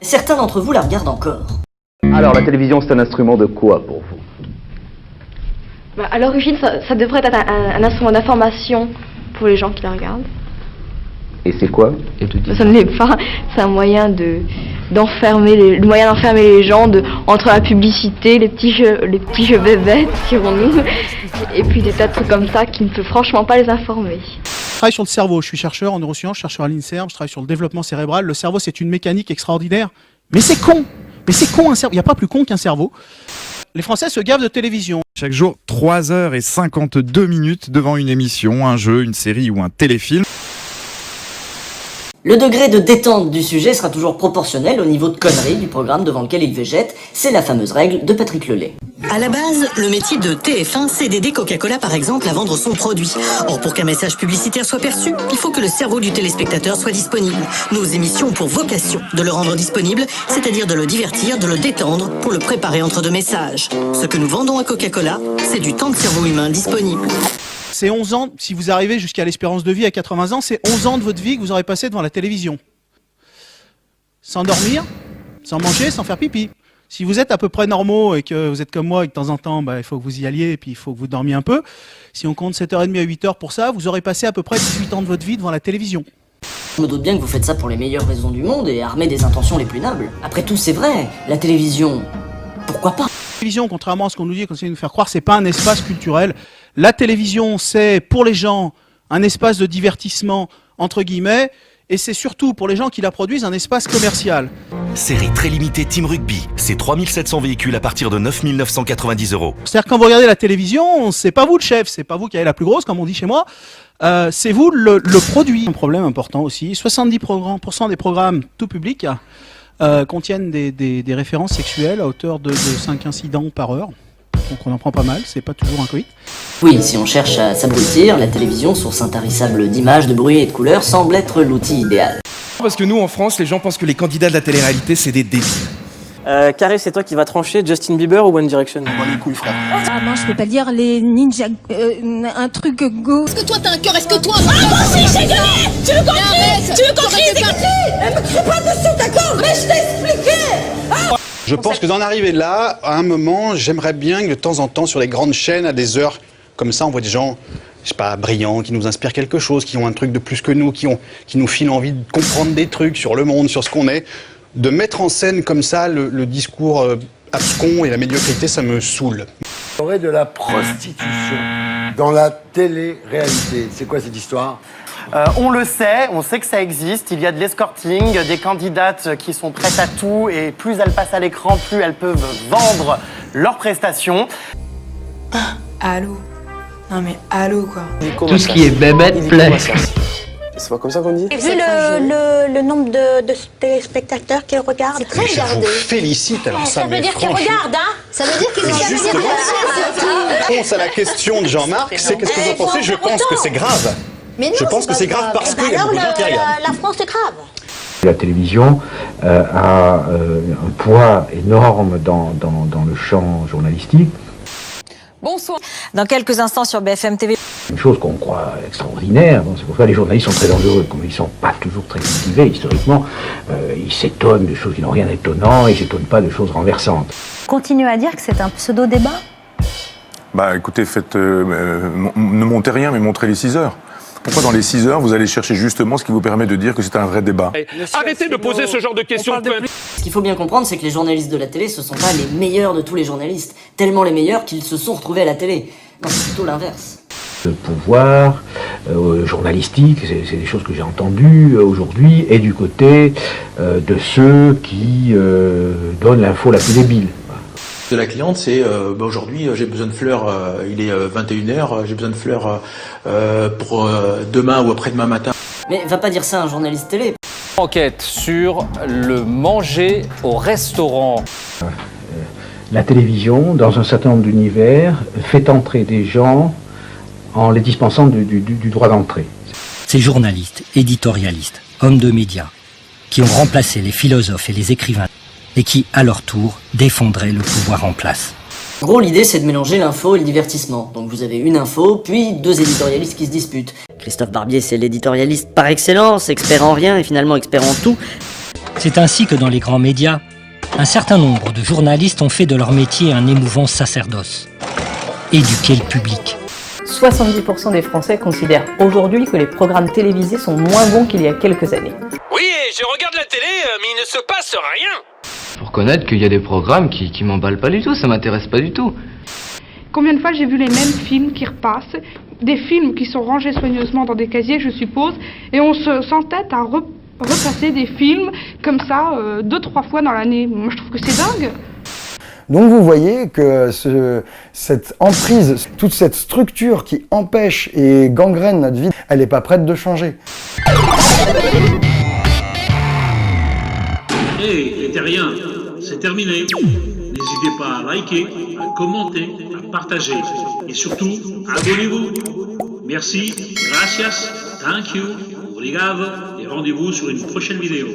Certains d'entre vous la regardent encore. Alors, la télévision, c'est un instrument de quoi pour vous? À l'origine, ça devrait être un instrument d'information pour les gens qui la regardent. Et c'est quoi? Ça ne l'est pas. C'est un moyen d'enfermer les gens entre la publicité, les petits jeux bébêtes, dirons-nous, et puis des tas de trucs comme ça qui ne peuvent franchement pas les informer. Je travaille sur le cerveau, je suis chercheur en neurosciences, chercheur à l'INSERM, je travaille sur le développement cérébral. Le cerveau, c'est une mécanique extraordinaire. Mais c'est con! Mais c'est con un cerveau, il n'y a pas plus con qu'un cerveau. Les Français se gavent de télévision. Chaque jour, 3h52 devant une émission, un jeu, une série ou un téléfilm. Le degré de détente du sujet sera toujours proportionnel au niveau de connerie du programme devant lequel il végète. C'est la fameuse règle de Patrick Lelay. À la base, le métier de TF1, c'est d'aider Coca-Cola par exemple à vendre son produit. Or, pour qu'un message publicitaire soit perçu, il faut que le cerveau du téléspectateur soit disponible. Nos émissions ont pour vocation de le rendre disponible, c'est-à-dire de le divertir, de le détendre, pour le préparer entre deux messages. Ce que nous vendons à Coca-Cola, c'est du temps de cerveau humain disponible. C'est 11 ans, si vous arrivez jusqu'à l'espérance de vie à 80 ans, c'est 11 ans de votre vie que vous aurez passé devant la télévision. Sans dormir, sans manger, sans faire pipi. Si vous êtes à peu près normaux et que vous êtes comme moi et que de temps en temps, il faut que vous y alliez et puis il faut que vous dormiez un peu, si on compte 7h30 à 8h pour ça, vous aurez passé à peu près 18 ans de votre vie devant la télévision. Je me doute bien que vous faites ça pour les meilleures raisons du monde et armé des intentions les plus nobles. Après tout, c'est vrai, la télévision, pourquoi pas? La télévision, contrairement à ce qu'on nous dit et qu'on essaie de nous faire croire, c'est pas un espace culturel. La télévision, c'est pour les gens un espace de divertissement, entre guillemets, et c'est surtout pour les gens qui la produisent un espace commercial. Série très limitée Team Rugby, c'est 3700 véhicules à partir de 9 990 €. C'est-à-dire que quand vous regardez la télévision, c'est pas vous le chef, c'est pas vous qui avez la plus grosse, comme on dit chez moi, c'est vous le produit. Un problème important aussi, 70% des programmes tout public contiennent des références sexuelles à hauteur de 5 incidents par heure. Donc on en prend pas mal, c'est pas toujours incoït. Oui, si on cherche à s'abrutir, la télévision, source intarissable d'images, de bruit et de couleurs, semble être l'outil idéal. Parce que nous, en France, les gens pensent que les candidats de la télé-réalité, c'est des débiles. Carré, c'est toi qui vas trancher, Justin Bieber ou One Direction? Moi les couilles, frère. Ah non, je peux pas dire les ninja... un truc go... Est-ce que toi t'as un cœur? Est-ce que toi... Ah moi aussi j'ai gueulé. Tu veux qu'on crie? Tu veux qu'on crie? C'est compris. Elle me crie pas dessus, d'accord? Mais je t'ai expliqué. Je pense que d'en arriver là, à un moment, j'aimerais bien que de temps en temps, sur les grandes chaînes, à des heures comme ça, on voit des gens, je sais pas, brillants, qui nous inspirent quelque chose, qui ont un truc de plus que nous, qui nous filent envie de comprendre des trucs sur le monde, sur ce qu'on est. De mettre en scène comme ça le discours abscon et la médiocrité, ça me saoule. Il y aurait de la prostitution dans la télé-réalité. C'est quoi cette histoire? On le sait, on sait que ça existe. Il y a de l'escorting, des candidates qui sont prêtes à tout et plus elles passent à l'écran, plus elles peuvent vendre leurs prestations. Allô? Non mais allô quoi. Tout ce qui est bébête plaît. C'est pas comme ça qu'on dit? Vu le nombre de téléspectateurs qui regardent, c'est très Je vous félicite, alors ça veut dire qu'ils regardent, hein? Ça veut dire qu'ils regardent. La réponse à la question de Jean-Marc, c'est qu'est-ce que vous en pensez? Je pense que c'est grave. Mais non, je pense que c'est grave parce qu'il y a beaucoup de gens qui regardent. La France, c'est grave. La télévision a un poids énorme dans le champ journalistique. Bonsoir. Dans quelques instants sur BFM TV. Une chose qu'on croit extraordinaire, c'est pour ça que les journalistes sont très dangereux, comme ils ne sont pas toujours très cultivés historiquement, ils s'étonnent de choses qui n'ont rien d'étonnant, ils ne s'étonnent pas de choses renversantes. Continue à dire que c'est un pseudo-débat? Bah écoutez, ne montez rien, mais montrez les 6 heures. Pourquoi dans les 6 heures, vous allez chercher justement ce qui vous permet de dire que c'est un vrai débat? Arrêtez de poser ce genre de questions. Ce qu'il faut bien comprendre, c'est que les journalistes de la télé, ce sont pas les meilleurs de tous les journalistes. Tellement les meilleurs qu'ils se sont retrouvés à la télé. Non, c'est plutôt l'inverse. Le pouvoir journalistique, c'est des choses que j'ai entendues aujourd'hui, et du côté de ceux qui donnent l'info la plus débile. De la cliente, c'est aujourd'hui j'ai besoin de fleurs, il est 21h, j'ai besoin de fleurs pour demain ou après-demain matin. Mais va pas dire ça à un journaliste télé. Enquête sur le manger au restaurant. La télévision, dans un certain nombre d'univers, fait entrer des gens en les dispensant du droit d'entrée. Ces journalistes, éditorialistes, hommes de médias, qui ont remplacé les philosophes et les écrivains, et qui, à leur tour, défendraient le pouvoir en place. En gros, l'idée, c'est de mélanger l'info et le divertissement. Donc vous avez une info, puis deux éditorialistes qui se disputent. Christophe Barbier, c'est l'éditorialiste par excellence, expert en rien et finalement expert en tout. C'est ainsi que dans les grands médias, un certain nombre de journalistes ont fait de leur métier un émouvant sacerdoce. Éduquer le public. 70% des Français considèrent aujourd'hui que les programmes télévisés sont moins bons qu'il y a quelques années. Oui, je regarde la télé, mais il ne se passe rien. Faut reconnaître qu'il y a des programmes qui m'emballent pas du tout, ça m'intéresse pas du tout. Combien de fois j'ai vu les mêmes films qui repassent, des films qui sont rangés soigneusement dans des casiers, je suppose, et on s'entête à repasser des films comme ça 2-3 fois dans l'année. Moi je trouve que c'est dingue. Donc vous voyez que cette emprise, toute cette structure qui empêche et gangrène notre vie, elle n'est pas prête de changer. Hey, les terriens, c'est terminé. N'hésitez pas à liker, à commenter, à partager et surtout, abonnez-vous. Merci, gracias, thank you, obrigado et rendez-vous sur une prochaine vidéo.